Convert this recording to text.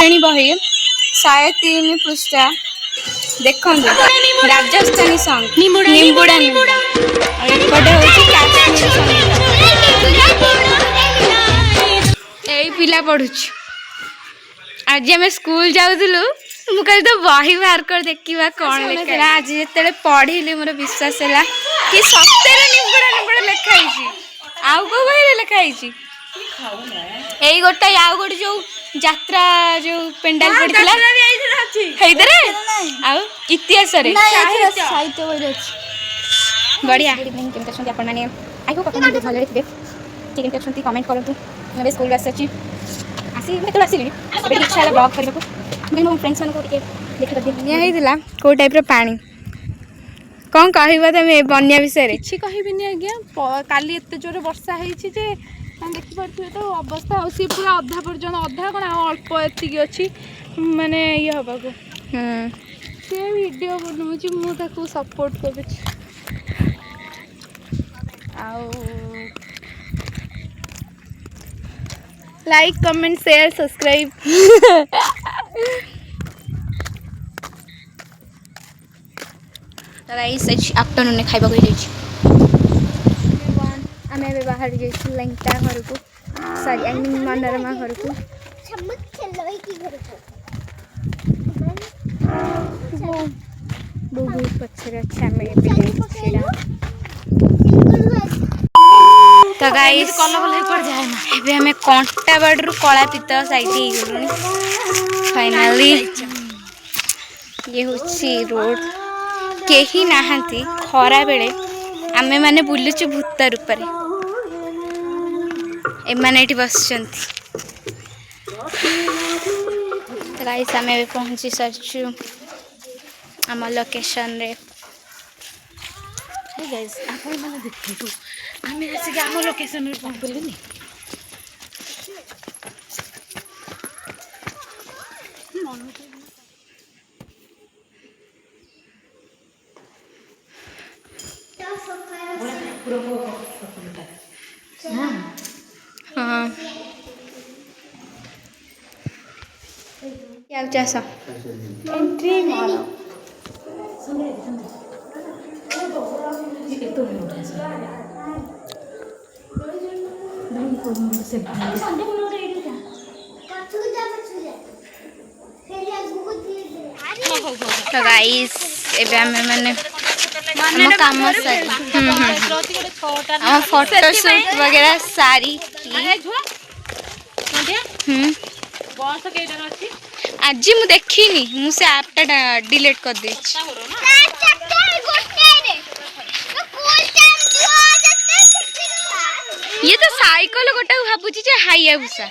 श्रेणी बही 103 पृष्ठा देखो राजस्थानी सॉन्ग निम्बुड़ा निम्बुड़ा एपटे हूँ काश्मीर संगीत यही पिला पढ़ु आज आम स्कूल जाऊलु मुझे तो बही बाहर कर देखा कौन लिखा आज जिते पढ़ी मोर विश्वास है कि सत्य निम्बुड़ा निम्बुड़ा लिखाई आउ कौ बही लिखाई यही गोटे आउ गोटे जो यात्रा जो पेंडाल पड़ता इतिहास साहित्य बढ़िया आई होप आप भले थे ठीक कमेंट करूँ मैं स्कूल आसी मैं तो आसली इच्छा है ब्लॉग करने मो फ्रेंड्स मानक देखा कौ टाइप पानी कौन कह तुम बन्या विषय किसी कहबिनी आज्ञा काली एत जोर वर्षा होती देखिपे तो अवस्था सी पूरा अधा पर्यटन अधा कौन अल्प एति अच्छी माने ये हवा को सी वीडियो बनाऊँगी मुझे सपोर्ट कर लाइक कमेंट शेयर सब्सक्राइब तो गाइस आफ्टरनून ने खाइबा आम ए बाहर जाइए लंका घर को सॉरी आई मीन मनोरमा घर को बहुत पचर अच्छे तो गाइस एबे हमें कंटाबाड़ कला पीत साइड फाइनली ये हूँ रोड कहीं नहांती खरा बेले आमे माने बुलुचु भूत रूपरे एमाने बस गाइस आम पहुँची सारी आम लोकेशन रे गाइस आपण माने देखियो आमे आसी आम लोकेशन रे पहुँचलेनी हाँ क्या चासा एंट्री मारो तो गाइस एबे हमें माने हम काम सारी हम फोटो शूट वगैरह सारी आज मु देखिनी मुझे ऐपटा डिलीट कर दी ये तो साइकिल गोटे भावुची हाइया भूषा